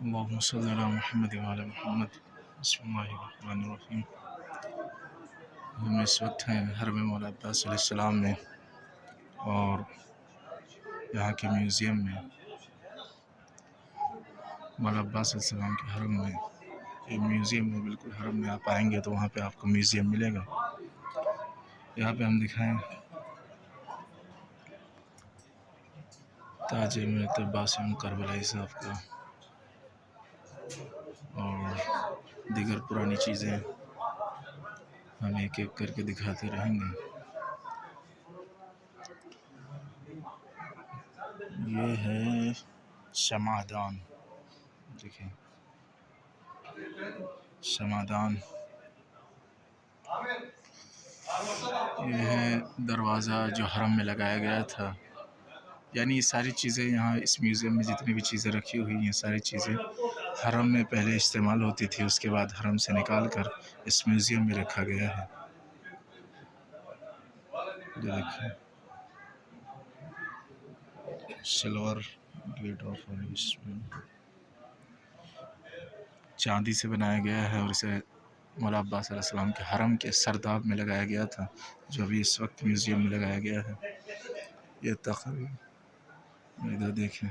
اللهم صل علی محمد وعلی محمد بسم اللہ الرحمن الرحیم۔ ہم اس وقت ہیں حرم مولا عباس علیہ السلام میں اور یہاں کے میوزیم میں، مولا عباس علیہ السلام کے حرم میں۔ یہ میوزیم میں بالکل حرم میں آپ آئیں گے تو وہاں پہ آپ کو میوزیم ملے گا۔ یہاں پہ ہم دکھائیں تاج ملت عباسیوں کربلائی صاحب کا اور دیگر پرانی چیزیں ہم ایک ایک کر کے دکھاتے رہیں گے۔ یہ ہے شمعدان، دیکھیں شمعدان۔ یہ ہے دروازہ جو حرم میں لگایا گیا تھا، یعنی یہ ساری چیزیں یہاں اس میوزیم میں جتنی بھی چیزیں رکھی ہوئی ہیں ساری چیزیں حرم میں پہلے استعمال ہوتی تھی، اس کے بعد حرم سے نکال کر اس میوزیم میں رکھا گیا ہے۔ یہ دیکھیں سلور گیٹ آف چاندی سے بنایا گیا ہے، اور اسے مولا عباس علیہ السلام کے حرم کے سرداب میں لگایا گیا تھا، جو ابھی اس وقت میوزیم میں لگایا گیا ہے۔ یہ تقریب ادھر دیکھیں،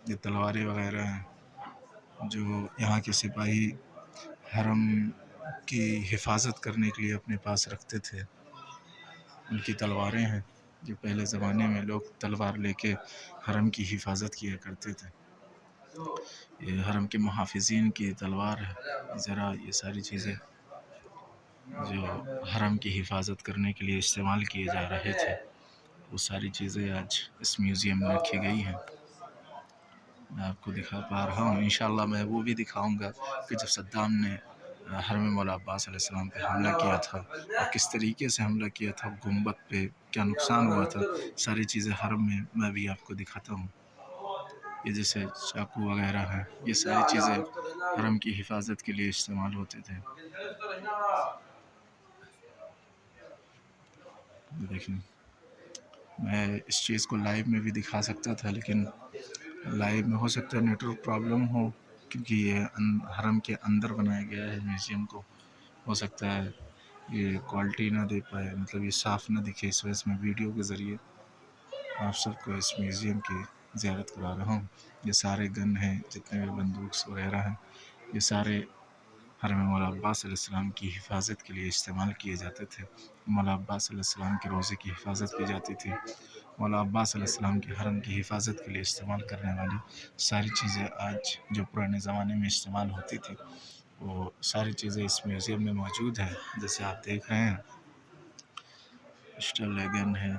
یہ تلواریں وغیرہ ہیں جو یہاں کے سپاہی حرم کی حفاظت کرنے کے لیے اپنے پاس رکھتے تھے۔ ان کی تلواریں ہیں جو پہلے زمانے میں لوگ تلوار لے کے حرم کی حفاظت کیا کرتے تھے۔ یہ حرم کے محافظین کی تلوار ہے۔ ذرا یہ ساری چیزیں جو حرم کی حفاظت کرنے کے لیے استعمال کیے جا رہے تھے، وہ ساری چیزیں آج اس میوزیم میں رکھی گئی ہیں۔ میں آپ کو دکھا پا رہا ہوں، انشاءاللہ میں وہ بھی دکھاؤں گا کہ جب صدام نے حرم مولا عباس علیہ السلام پہ حملہ کیا تھا اور کس طریقے سے حملہ کیا تھا، گنبد پہ کیا نقصان ہوا تھا، ساری چیزیں حرم میں بھی آپ کو دکھاتا ہوں۔ یہ جیسے چاقو وغیرہ ہیں، یہ ساری چیزیں حرم کی حفاظت کے لیے استعمال ہوتے تھے۔ دیکھیں میں اس چیز کو لائیو میں بھی دکھا سکتا تھا، لیکن لائیو میں ہو سکتا ہے نیٹ ورک پرابلم ہو، کیونکہ یہ حرم کے اندر بنایا گیا ہے میوزیم کو، ہو سکتا ہے یہ کوالٹی نہ دے پائے، مطلب یہ صاف نہ دکھے، اس وجہ سے میں ویڈیو کے ذریعے آپ سب کو اس میوزیم کی زیارت کرا رہا ہوں۔ یہ سارے گن ہیں، جتنے بھی بندوق وغیرہ ہیں، یہ سارے حرم مولا عباس علیہ السلام کی حفاظت کے لیے استعمال کیے جاتے تھے۔ مولا عباس علیہ السلام کے روضے کی حفاظت کی جاتی تھی۔ مولا عباس علیہ السلام کے حرم کی حفاظت کے لیے استعمال کرنے والی ساری چیزیں آج جو پرانے زمانے میں استعمال ہوتی تھی، وہ ساری چیزیں اس میوزیم میں موجود ہیں۔ جیسے آپ دیکھ رہے ہیں پسٹل گن ہے،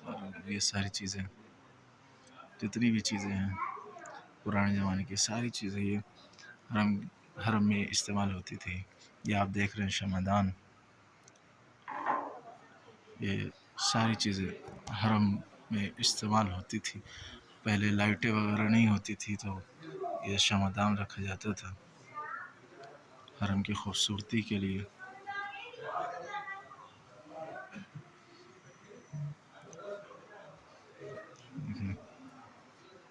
اور یہ ساری چیزیں جتنی بھی چیزیں ہیں پرانے زمانے کی ساری چیزیں یہ حرم میں استعمال ہوتی تھی۔ یہ آپ دیکھ رہے ہیں شمعدان، یہ ساری چیزیں حرم میں استعمال ہوتی تھی۔ پہلے لائٹیں وغیرہ نہیں ہوتی تھی تو یہ شمعدان رکھا جاتا تھا حرم کی خوبصورتی کے لیے۔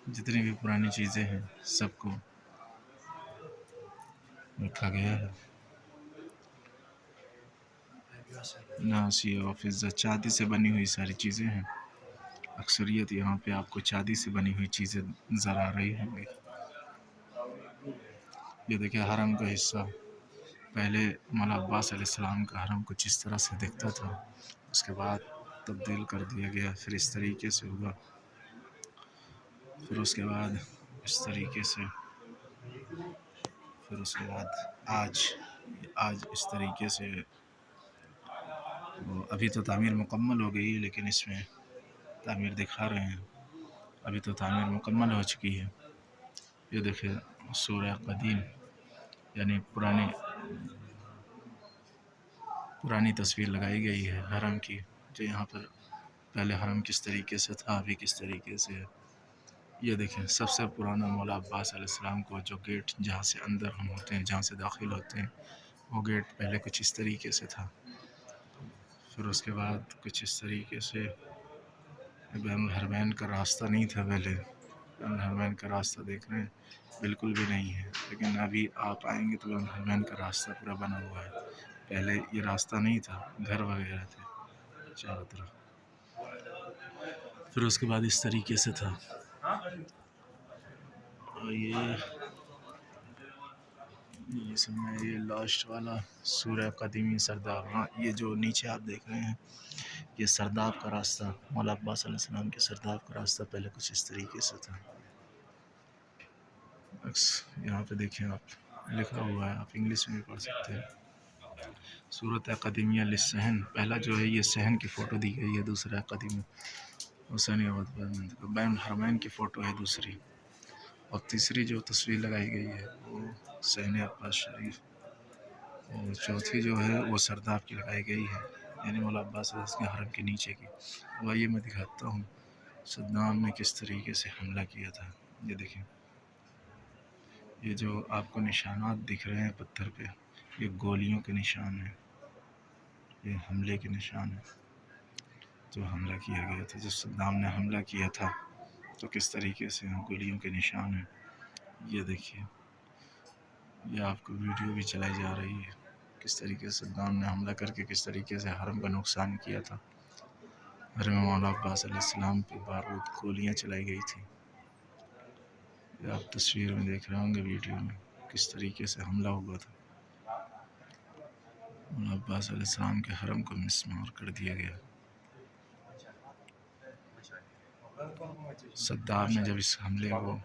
جتنی بھی پرانی چیزیں ہیں سب کو رکھا گیا ہے۔ ناسی آفس چاندی سے بنی ہوئی ساری چیزیں ہیں، اکثریت یہاں پہ آپ کو چاندی سے بنی ہوئی چیزیں نظر آ رہی ہوں گی۔ یہ دیکھیں حرم کا حصہ، پہلے مولا عباس علیہ السلام کا حرم کچھ اس طرح سے دکھتا تھا، اس کے بعد تبدیل کر دیا گیا، پھر اس طریقے سے ہوا، پھر اس کے بعد اس طریقے سے، پھر اس کے بعد آج اس طریقے سے۔ ابھی تو تعمیر مکمل ہو گئی ہے، لیکن اس میں تعمیر دکھا رہے ہیں، ابھی تو تعمیر مکمل ہو چکی ہے۔ یہ دیکھیں سورہ قدیم، یعنی پرانی تصویر لگائی گئی ہے حرم کی، جو یہاں پر پہلے حرم کس طریقے سے تھا، ابھی کس طریقے سے ہے۔ یہ دیکھیں سب سے پرانا مولا عباس علیہ السلام کو جو گیٹ جہاں سے اندر ہم ہوتے ہیں، جہاں سے داخل ہوتے ہیں، وہ گیٹ پہلے کچھ اس طریقے سے تھا، پھر اس کے بعد کچھ اس طریقے سے بین الحرمین کا راستہ نہیں تھا پہلے، الحرمین کا راستہ دیکھ رہے ہیں بالکل بھی نہیں ہے، لیکن ابھی آپ آئیں گے تو الحرمین کا راستہ پورا بنا ہوا ہے. پہلے یہ راستہ نہیں تھا، گھر وغیرہ تھے چاروں طرف، پھر اس کے بعد اس طریقے سے تھا. اور یہ سب میں یہ لاسٹ والا سورہ قدیمی سرداب. ہاں یہ جو نیچے آپ دیکھ رہے ہیں یہ سرداب کا راستہ، مولا عباس علیہ السلام کے سرداب کا راستہ پہلے کچھ اس طریقے سے تھا. یہاں پہ دیکھیں آپ، لکھا ہوا ہے، آپ انگلش میں بھی پڑھ سکتے ہیں. صورت قدیمیہ للصحن، پہلا جو ہے یہ صحن کی فوٹو دی گئی ہے، دوسرا قدیم حسین بین الحرمین کی فوٹو ہے دوسری، اور تیسری جو تصویر لگائی گئی ہے وہ صحن عباس شریف، اور چوتھی جو ہے وہ سرداب کی لگائی گئی ہے، یعنی مولا عباس علیہ السلام کے حرم کے نیچے کی. اب آئیے میں دکھاتا ہوں صدام نے کس طریقے سے حملہ کیا تھا. یہ دیکھیں، یہ جو آپ کو نشانات دکھ رہے ہیں پتھر پہ، یہ گولیوں کے نشان ہیں، یہ حملے کے نشان ہیں جو حملہ کیا گیا تھا. جب صدام نے حملہ کیا تھا تو کس طریقے سے گولیوں کے نشان ہیں. یہ دیکھیے، یہ آپ کو ویڈیو بھی چلائی جا رہی ہے کس طریقے سے صدام نے حملہ کر کے کس طریقے سے حرم کا نقصان کیا تھا. حرم مولا عباس علیہ السلام پہ بارود گولیاں چلائی گئی تھی. یہ آپ تصویر میں دیکھ رہے ہوں گے، ویڈیو میں کس طریقے سے حملہ ہوا تھا. مولا عباس علیہ السلام کے حرم کو مسمار کر دیا گیا. صدام نے جب اس حملے کو،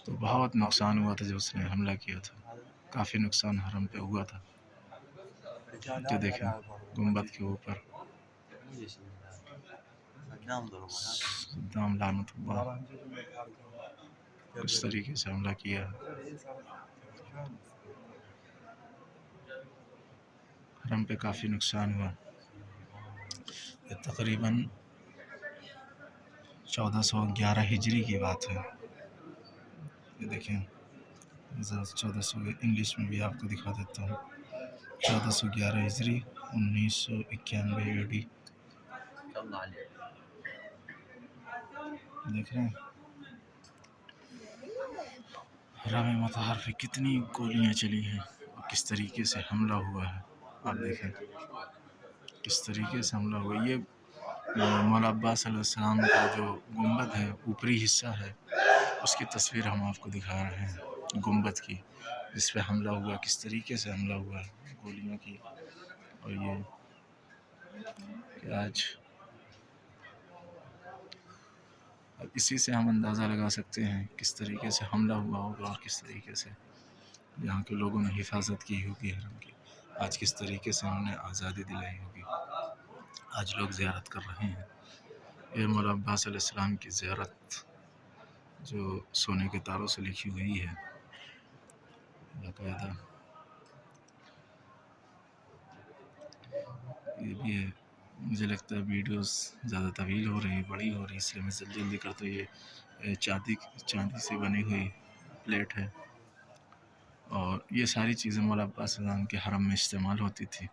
تو بہت نقصان ہوا تھا جب اس نے حملہ کیا تھا، کافی نقصان حرم پہ ہوا تھا. جو دیکھیں گنبد کے اوپر صدام لعنت اللہ کس طریقے سے حملہ کیا. حرم پہ کافی نقصان ہوا. یہ تقریباً 1411 ہجری کی بات ہے. یہ دیکھیں 1400 انگلش میں بھی آپ کو دکھا دیتا ہوں. 1411 ہجری 1991 AD. دیکھ رہے ہیں حرم مطہر پہ کتنی گولیاں چلی ہیں اور کس طریقے سے حملہ ہوا ہے. آپ دیکھیں کس طریقے سے حملہ ہوا. یہ مولا عباس علیہ السلام کا جو گنبد ہے، اوپری حصہ ہے، اس کی تصویر ہم آپ کو دکھا رہے ہیں، گنبد کی، جس پہ حملہ ہوا، کس طریقے سے حملہ ہوا ہے گولیوں کی. اور یہ کہ آج اب اسی سے ہم اندازہ لگا سکتے ہیں کس طریقے سے حملہ ہوا ہوگا اور کس طریقے سے یہاں کے لوگوں نے حفاظت کی ہوگی حرم کی. آج کس طریقے سے انہوں نے آزادی دلائی ہوگی. آج لوگ زیارت کر رہے ہیں. یہ مولا عباس علیہ السلام کی زیارت جو سونے کے تاروں سے لکھی ہوئی ہے باقاعدہ. یہ بھی ہے. مجھے لگتا ہے ویڈیوز زیادہ طویل ہو رہی، بڑی ہو رہی، اس لیے میں جلدی جلدی کرتا ہوں. یہ چاندی سے بنی ہوئی پلیٹ ہے، اور یہ ساری چیزیں مولا عباس علیہ السلام کے حرم میں استعمال ہوتی تھی،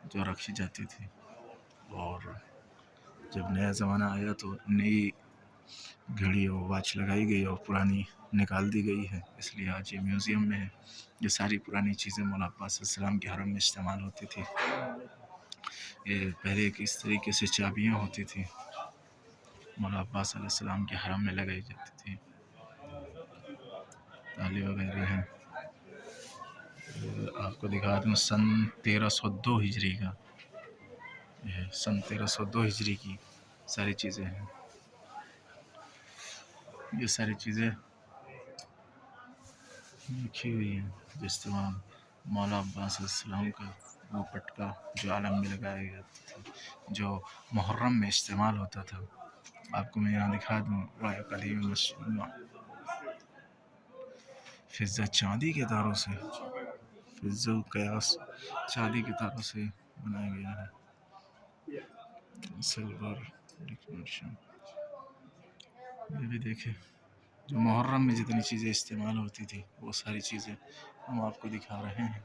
جو رکھی جاتی تھی. اور جب نیا زمانہ آیا تو نئی گھڑی اور واچ لگائی گئی اور پرانی نکال دی گئی ہے، اس لیے آج یہ میوزیم میں ہے. یہ ساری پرانی چیزیں مولا عباس علیہ السلام کے حرم میں استعمال ہوتی تھی. یہ پہلے کس طریقے سے چابیاں ہوتی تھیں مولا عباس علیہ السلام کے حرم میں لگائی جاتی تھی. تالے وغیرہ ہیں. آپ کو دکھا دوں 1302 ہجری کا، یہ 1302 ہجری کی ساری چیزیں ہیں. یہ ساری چیزیں لکھی ہوئی ہیں جس طرح مولا عباس علیہ السلام کا وہ پٹکا جو عالم میں لگایا گیا تھا، جو محرم میں استعمال ہوتا تھا. آپ کو میں یہاں دکھا دوں رائے قدیم مسجد، فضہ چاندی کے تاروں سے، فضہ قیاس چاندی کے تاروں سے بنایا گیا ہے. Silver decoration. یہ بھی دیکھیں جو محرم میں جتنی چیزیں استعمال ہوتی تھی وہ ساری چیزیں ہم آپ کو دکھا رہے ہیں.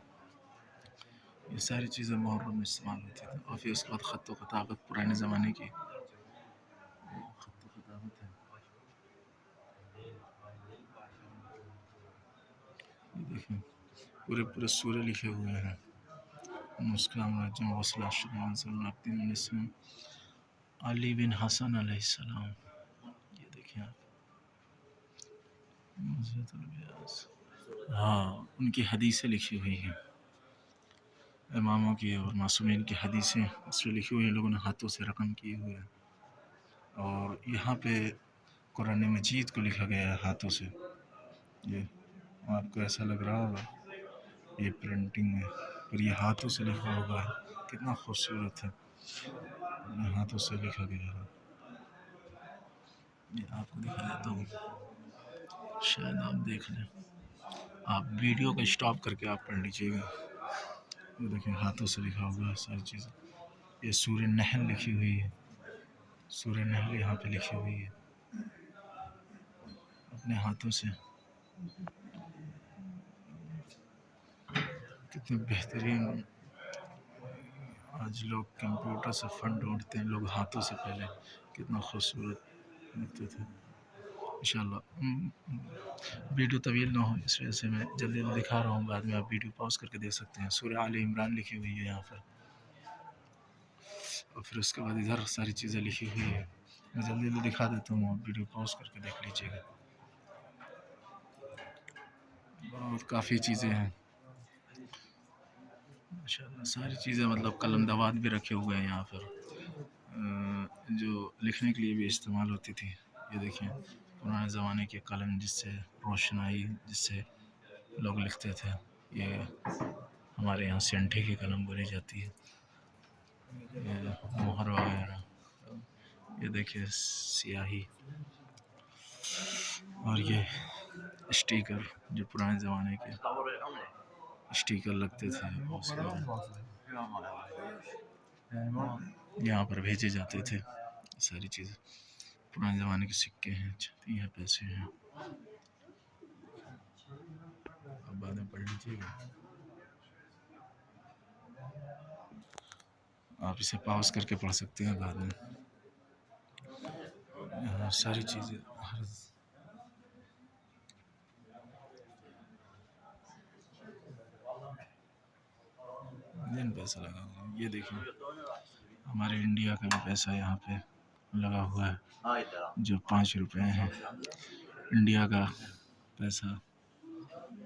یہ ساری چیزیں محرم میں استعمال ہوتی تھی. اور پھر اس کے بعد خط و خطابت پرانے زمانے کی خط و خطابت ہے. دیکھیں پورے پورے سورے لکھے ہوئے ہیں. مسکان راجم وصلہ شرم صلی علی بن حسن علیہ السلام. یہ دیکھیں آپ حضرت البیاس. ہاں ان کی حدیثیں لکھی ہوئی ہیں، اماموں کی اور معصومین کی حدیثیں اس میں لکھی ہوئی ہیں، لوگوں نے ہاتھوں سے رقم کیے ہوئے ہیں. اور یہاں پہ قرآن مجید کو لکھا گیا ہے ہاتھوں سے. یہ آپ کو ایسا لگ رہا ہوگا یہ پرنٹنگ ہے، پر یہ ہاتھوں سے لکھا ہوگا. کتنا خوبصورت ہے، یہ ہاتھوں سے لکھا گیا ہے. یہ آپ کو دکھا دیتا ہوں، شاید آپ دیکھ لیں. آپ ویڈیو کو اسٹاپ کر کے آپ پڑھ لیجیے گا. یہ دیکھیں ہاتھوں سے لکھا ہوگا ساری چیزیں. یہ سورہ نحل لکھی ہوئی ہے، سورہ نحل یہاں پہ لکھی ہوئی ہے اپنے ہاتھوں سے. کتنے بہترین. آج لوگ کمپیوٹر سے فن ڈھونڈتے ہیں، لوگ ہاتھوں سے پہلے کتنا خوبصورت لگتے تھے. انشاءاللہ ویڈیو طویل نہ ہو اس وجہ سے میں جلدی جلدی دکھا رہا ہوں، بعد میں آپ ویڈیو پاز کر کے دیکھ سکتے ہیں. سورہ آل عمران لکھی ہوئی ہے یہاں پر، اور پھر اس کے بعد ادھر ساری چیزیں لکھی ہوئی ہے. میں جلدی جلدی دکھا دیتا ہوں، آپ ویڈیو پاز کر کے دیکھ لیجیے گا. اور کافی چیزیں ہیں ماشاءاللہ، ساری چیزیں مطلب قلم دوات بھی رکھے ہوئے ہیں یہاں پر، جو لکھنے کے لیے بھی استعمال ہوتی تھی. یہ دیکھیں پرانے زمانے کے قلم جس سے روشنائی، جس سے لوگ لکھتے تھے. یہ ہمارے یہاں سینٹھی کی قلم بولی جاتی ہے. یہ مہر وغیرہ، یہ دیکھیں سیاہی، اور یہ اسٹیکر جو پرانے زمانے کے اسٹیکر لگتے تھے یہاں پر بھیجے جاتے تھے. ساری چیزیں پرانے زمانے کے سکے ہیں، چھپی ہیں، پیسے ہیں. اب بعد میں پڑھ لیجیے گا، آپ اسے پاؤز کر کے پڑھ سکتے ہیں بعد میں. یہاں ساری چیزیں ہر دن پیسہ لگا ہوا ہے. یہ دیکھیں ہمارے انڈیا کا بھی پیسہ یہاں پہ لگا ہوا ہے، جو 5 روپے ہیں. انڈیا کا پیسہ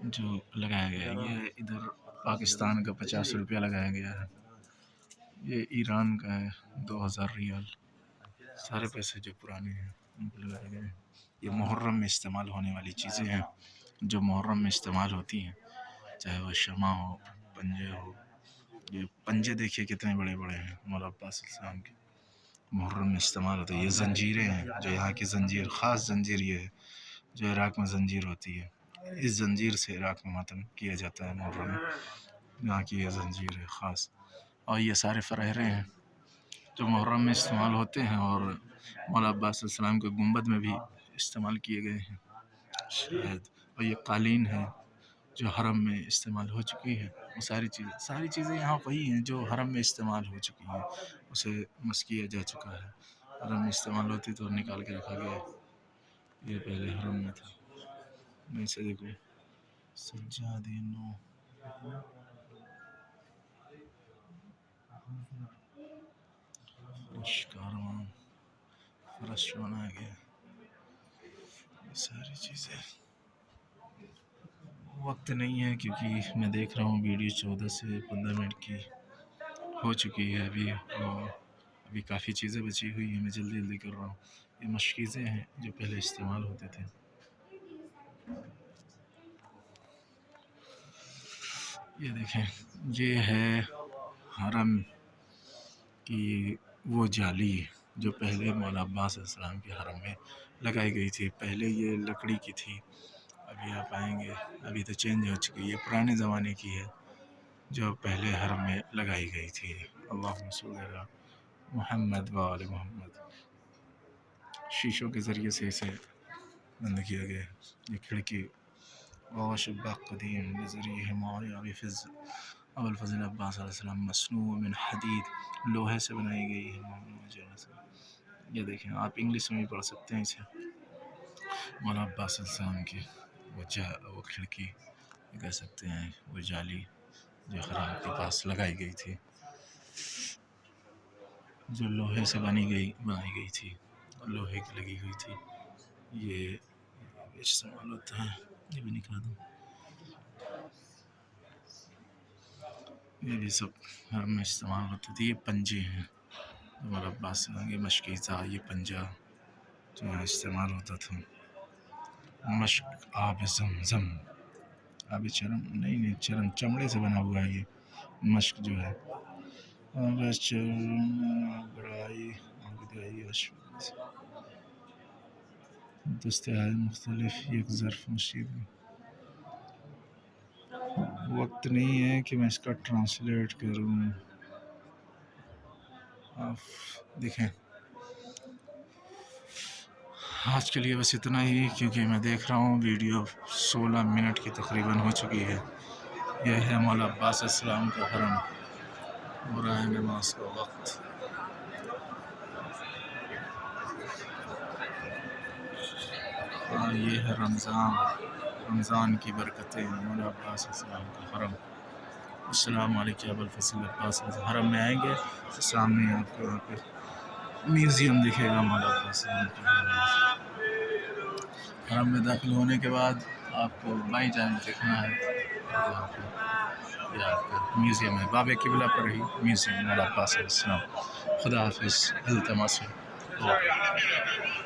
جو لگایا گیا ہے، یہ ادھر پاکستان کا 50 روپیہ لگایا گیا ہے. یہ ایران کا ہے 2000 ریال. سارے پیسے جو پرانے ہیں ان کو لگایا گیا ہے. یہ محرم میں استعمال ہونے والی چیزیں ہیں، جو محرم میں استعمال ہوتی ہیں، چاہے وہ شمع ہو، پنجے ہو. یہ پنجے دیکھیے کتنے بڑے بڑے ہیں مولا عباس السلام کے، محرم میں استعمال ہوتے ہیں. یہ زنجیریں ہیں، جو یہاں کی زنجیر، خاص زنجیر یہ ہے جو عراق میں زنجیر ہوتی ہے. اس زنجیر سے عراق میں ماتم کیا جاتا ہے محرم میں. یہاں کی یہ زنجیر ہے خاص. اور یہ سارے فرہرے ہیں جو محرم میں استعمال ہوتے ہیں، اور مولا عباس السلام کے گنبد میں بھی استعمال کیے گئے ہیں شاید. اور یہ قالین ہے جو حرم میں استعمال ہو چکی ہے. وہ ساری چیزیں یہاں وہی ہیں جو حرم میں استعمال ہو چکی ہیں، اسے مس کیا جا چکا ہے. حرم میں استعمال ہوتی تو نکال کے رکھا گیا ہے. یہ پہلے حرم میں تھا. میں سے دیکھو سجادے نو، فرش کارواں، فرش بنایا گیا. یہ ساری چیزیں وقت نہیں ہے کیونکہ میں دیکھ رہا ہوں ویڈیو 14 سے 15 منٹ کی ہو چکی ہے ابھی، اور ابھی کافی چیزیں بچی ہوئی ہیں. میں جلدی جلدی کر رہا ہوں. یہ مشکیزیں ہیں جو پہلے استعمال ہوتے تھے. یہ دیکھیں یہ ہے حرم کی وہ جالی جو پہلے مولا عباس علیہ السلام کے حرم میں لگائی گئی تھی. پہلے یہ لکڑی کی تھی، ابھی آپ آئیں گے ابھی تو چینج ہو چکی ہے. یہ پرانے زمانے کی ہے جو پہلے حرم میں لگائی گئی تھی. اللہم صلی علی محمد و آل محمد. شیشوں کے ذریعے سے اسے بند کیا گیا. یہ کھڑکی وشباق قدیم بذریعہ معاویہ ابی فضل ابو الفضل عباس علیہ السلام مصنوع من حدید، لوہے سے بنائی گئی ہے. یہ دیکھیں آپ انگلش میں بھی پڑھ سکتے ہیں اسے. مولا عباس علیہ السلام کی وہ کھڑکی کہہ سکتے ہیں وہ جالی جو حرم کے پاس لگائی گئی تھی، جو لوہے سے بنائی گئی تھی، لوہے کی لگی ہوئی تھی. یہ استعمال ہوتا ہے. یہ بھی نکال دوں. یہ بھی سب حرم میں استعمال ہوتی تھی. یہ پنجے ہیں مربع سے یہ مشکیزہ، یہ پنجہ جو ہے استعمال ہوتا تھا. مشک آب زمزم، آب چرم نہیں چمڑے سے بنا ہوا ہے. یہ مشک جو ہے آب چرم بڑائی دستیاب مختلف یک ظرف مشید. وقت نہیں ہے کہ میں اس کا ٹرانسلیٹ کروں. آپ دیکھیں آج کے لیے بس اتنا ہی، کیونکہ میں دیکھ رہا ہوں ویڈیو 16 منٹ کی تقریباً ہو چکی ہے. یہ ہے مولا عباس السلام کا حرم. ہو رہا ہے نماز کا وقت. یہ ہے رمضان کی برکتیں، مولا عباس السلام کا حرم. السلام علیکم ابو الفضل عباس. حرم میں آئیں گے تو سامنے آپ کو یہاں پہ میوزیم دکھے گا مولا عباس السلام کے حرم میں داخل ہونے کے بعد آپ کو بائی جانب دیکھنا ہے. یہ آپ کا میوزیم ہے، باب قبلہ پر ہی میوزیم مولا عباس علیہ السلام. خدا حافظ. التماس ہے